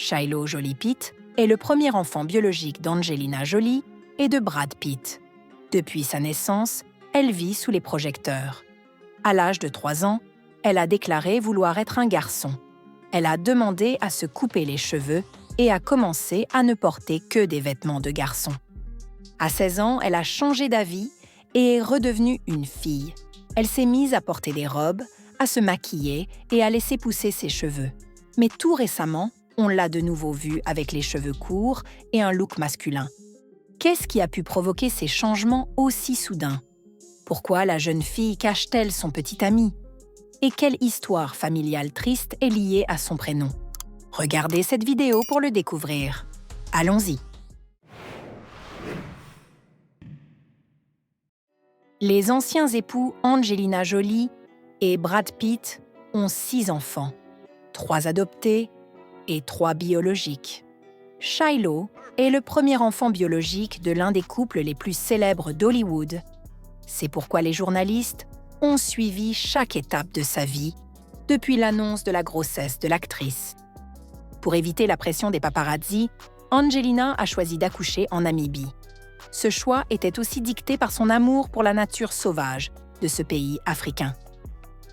Shiloh Jolie Pitt est le premier enfant biologique d'Angelina Jolie et de Brad Pitt. Depuis sa naissance, elle vit sous les projecteurs. À l'âge de 3 ans, elle a déclaré vouloir être un garçon. Elle a demandé à se couper les cheveux et a commencé à ne porter que des vêtements de garçon. À 16 ans, elle a changé d'avis et est redevenue une fille. Elle s'est mise à porter des robes, à se maquiller et à laisser pousser ses cheveux. Mais tout récemment, on l'a de nouveau vue avec les cheveux courts et un look masculin. Qu'est-ce qui a pu provoquer ces changements aussi soudains? Pourquoi la jeune fille cache-t-elle son petit ami? Et quelle histoire familiale triste est liée à son prénom? Regardez cette vidéo pour le découvrir. Allons-y. Les anciens époux Angelina Jolie et Brad Pitt ont 6 enfants, 3 adoptés et 3 biologiques. Shiloh est le premier enfant biologique de l'un des couples les plus célèbres d'Hollywood. C'est pourquoi les journalistes ont suivi chaque étape de sa vie depuis l'annonce de la grossesse de l'actrice. Pour éviter la pression des paparazzi, Angelina a choisi d'accoucher en Namibie. Ce choix était aussi dicté par son amour pour la nature sauvage de ce pays africain.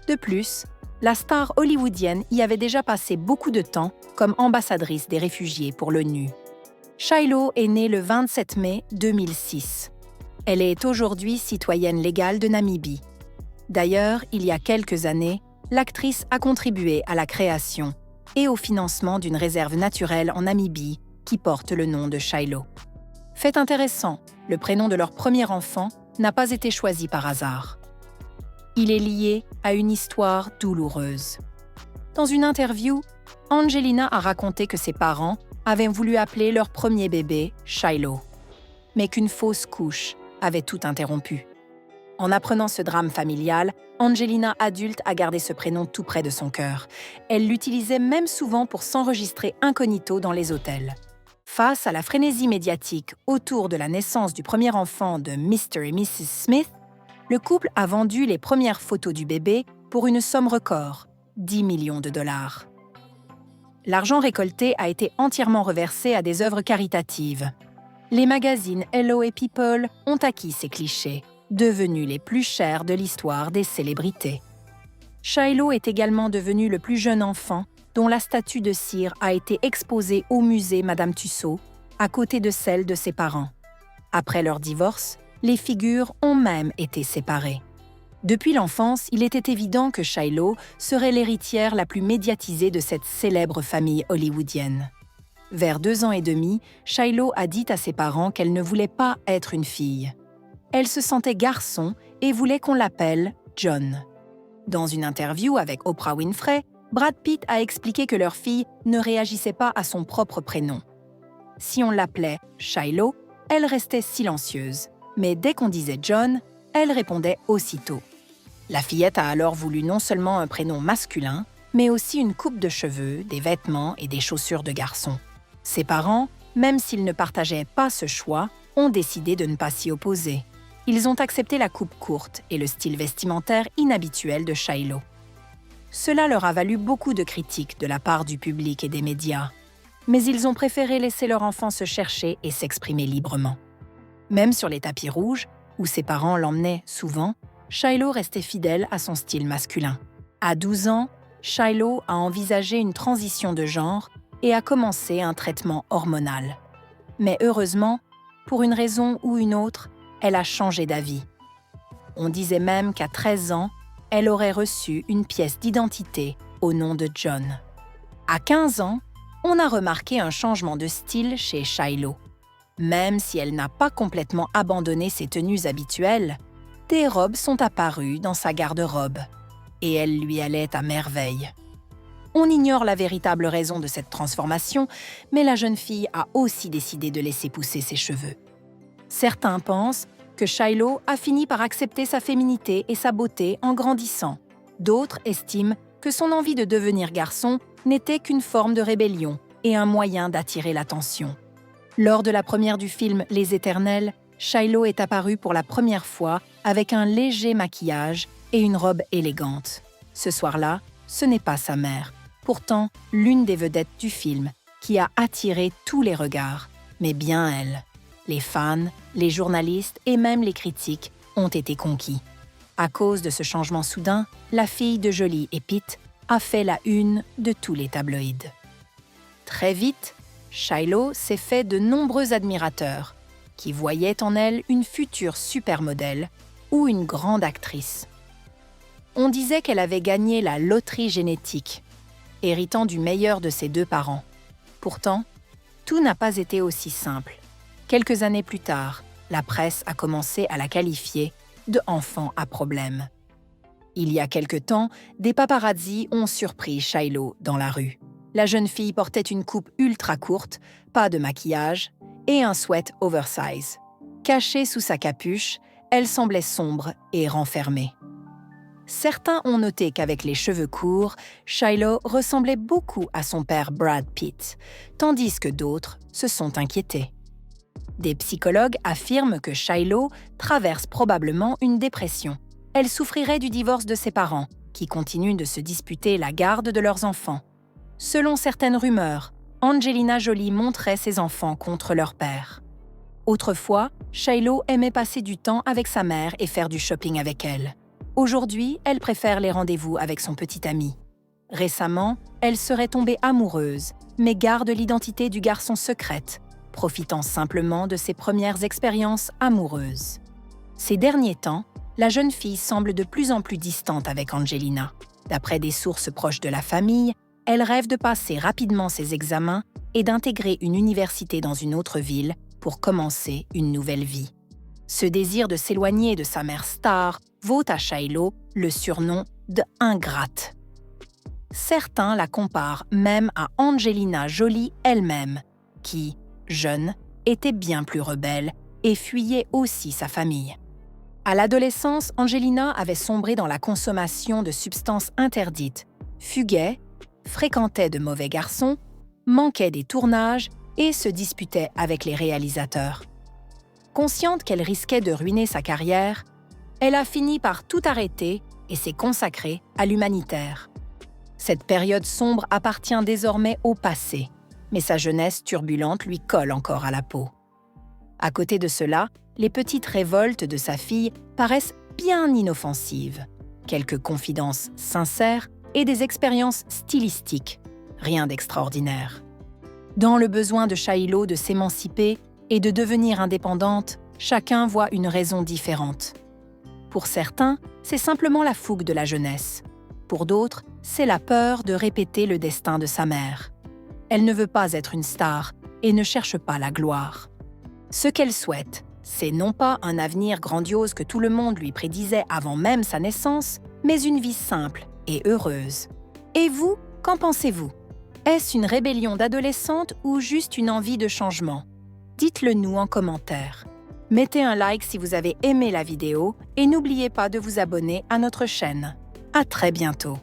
De plus, la star hollywoodienne y avait déjà passé beaucoup de temps comme ambassadrice des réfugiés pour l'ONU. Shiloh est née le 27 mai 2006. Elle est aujourd'hui citoyenne légale de Namibie. D'ailleurs, il y a quelques années, l'actrice a contribué à la création et au financement d'une réserve naturelle en Namibie qui porte le nom de Shiloh. Fait intéressant, le prénom de leur premier enfant n'a pas été choisi par hasard. Il est lié à une histoire douloureuse. Dans une interview, Angelina a raconté que ses parents avaient voulu appeler leur premier bébé Shiloh, mais qu'une fausse couche avait tout interrompu. En apprenant ce drame familial, Angelina adulte a gardé ce prénom tout près de son cœur. Elle l'utilisait même souvent pour s'enregistrer incognito dans les hôtels. Face à la frénésie médiatique autour de la naissance du premier enfant de Mr. et Mrs. Smith, le couple a vendu les premières photos du bébé pour une somme record, 10 millions de dollars. L'argent récolté a été entièrement reversé à des œuvres caritatives. Les magazines Hello et People ont acquis ces clichés, devenus les plus chers de l'histoire des célébrités. Shiloh est également devenu le plus jeune enfant dont la statue de cire a été exposée au musée Madame Tussauds, à côté de celle de ses parents. Après leur divorce, les figures ont même été séparées. Depuis l'enfance, il était évident que Shiloh serait l'héritière la plus médiatisée de cette célèbre famille hollywoodienne. Vers 2 ans et demi, Shiloh a dit à ses parents qu'elle ne voulait pas être une fille. Elle se sentait garçon et voulait qu'on l'appelle John. Dans une interview avec Oprah Winfrey, Brad Pitt a expliqué que leur fille ne réagissait pas à son propre prénom. Si on l'appelait Shiloh, elle restait silencieuse, mais dès qu'on disait John, elle répondait aussitôt. La fillette a alors voulu non seulement un prénom masculin, mais aussi une coupe de cheveux, des vêtements et des chaussures de garçon. Ses parents, même s'ils ne partageaient pas ce choix, ont décidé de ne pas s'y opposer. Ils ont accepté la coupe courte et le style vestimentaire inhabituel de Shiloh. Cela leur a valu beaucoup de critiques de la part du public et des médias. Mais ils ont préféré laisser leur enfant se chercher et s'exprimer librement. Même sur les tapis rouges, où ses parents l'emmenaient souvent, Shiloh restait fidèle à son style masculin. À 12 ans, Shiloh a envisagé une transition de genre et a commencé un traitement hormonal. Mais heureusement, pour une raison ou une autre, elle a changé d'avis. On disait même qu'à 13 ans, elle aurait reçu une pièce d'identité au nom de John. À 15 ans, on a remarqué un changement de style chez Shiloh. Même si elle n'a pas complètement abandonné ses tenues habituelles, des robes sont apparues dans sa garde-robe, et elles lui allaient à merveille. On ignore la véritable raison de cette transformation, mais la jeune fille a aussi décidé de laisser pousser ses cheveux. Certains pensent que Shiloh a fini par accepter sa féminité et sa beauté en grandissant. D'autres estiment que son envie de devenir garçon n'était qu'une forme de rébellion et un moyen d'attirer l'attention. Lors de la première du film Les Éternels, Shiloh est apparue pour la première fois avec un léger maquillage et une robe élégante. Ce soir-là, ce n'est pas sa mère, pourtant l'une des vedettes du film, qui a attiré tous les regards, mais bien elle. Les fans, les journalistes et même les critiques ont été conquis. À cause de ce changement soudain, la fille de Jolie et Pete a fait la une de tous les tabloïds. Très vite, Shiloh s'est fait de nombreux admirateurs qui voyaient en elle une future supermodèle ou une grande actrice. On disait qu'elle avait gagné la loterie génétique, héritant du meilleur de ses deux parents. Pourtant, tout n'a pas été aussi simple. Quelques années plus tard, la presse a commencé à la qualifier de enfant à problème. Il y a quelque temps, des paparazzis ont surpris Shiloh dans la rue. La jeune fille portait une coupe ultra courte, pas de maquillage et un sweat oversize. Cachée sous sa capuche, elle semblait sombre et renfermée. Certains ont noté qu'avec les cheveux courts, Shiloh ressemblait beaucoup à son père Brad Pitt, tandis que d'autres se sont inquiétés. Des psychologues affirment que Shiloh traverse probablement une dépression. Elle souffrirait du divorce de ses parents, qui continuent de se disputer la garde de leurs enfants. Selon certaines rumeurs, Angelina Jolie montrait ses enfants contre leur père. Autrefois, Shiloh aimait passer du temps avec sa mère et faire du shopping avec elle. Aujourd'hui, elle préfère les rendez-vous avec son petit ami. Récemment, elle serait tombée amoureuse, mais garde l'identité du garçon secrète, profitant simplement de ses premières expériences amoureuses. Ces derniers temps, la jeune fille semble de plus en plus distante avec Angelina. D'après des sources proches de la famille, elle rêve de passer rapidement ses examens et d'intégrer une université dans une autre ville pour commencer une nouvelle vie. Ce désir de s'éloigner de sa mère star vaut à Shiloh le surnom de « ingrate ». Certains la comparent même à Angelina Jolie elle-même, qui, jeune, était bien plus rebelle et fuyait aussi sa famille. À l'adolescence, Angelina avait sombré dans la consommation de substances interdites, fuguait, fréquentait de mauvais garçons, manquait des tournages et se disputait avec les réalisateurs. Consciente qu'elle risquait de ruiner sa carrière, elle a fini par tout arrêter et s'est consacrée à l'humanitaire. Cette période sombre appartient désormais au passé, mais sa jeunesse turbulente lui colle encore à la peau. À côté de cela, les petites révoltes de sa fille paraissent bien inoffensives. Quelques confidences sincères et des expériences stylistiques, rien d'extraordinaire. Dans le besoin de Shiloh de s'émanciper et de devenir indépendante, chacun voit une raison différente. Pour certains, c'est simplement la fougue de la jeunesse. Pour d'autres, c'est la peur de répéter le destin de sa mère. Elle ne veut pas être une star et ne cherche pas la gloire. Ce qu'elle souhaite, c'est non pas un avenir grandiose que tout le monde lui prédisait avant même sa naissance, mais une vie simple et heureuse. Et vous, qu'en pensez-vous? Est-ce une rébellion d'adolescente ou juste une envie de changement? Dites-le nous en commentaire. Mettez un like si vous avez aimé la vidéo et n'oubliez pas de vous abonner à notre chaîne. À très bientôt.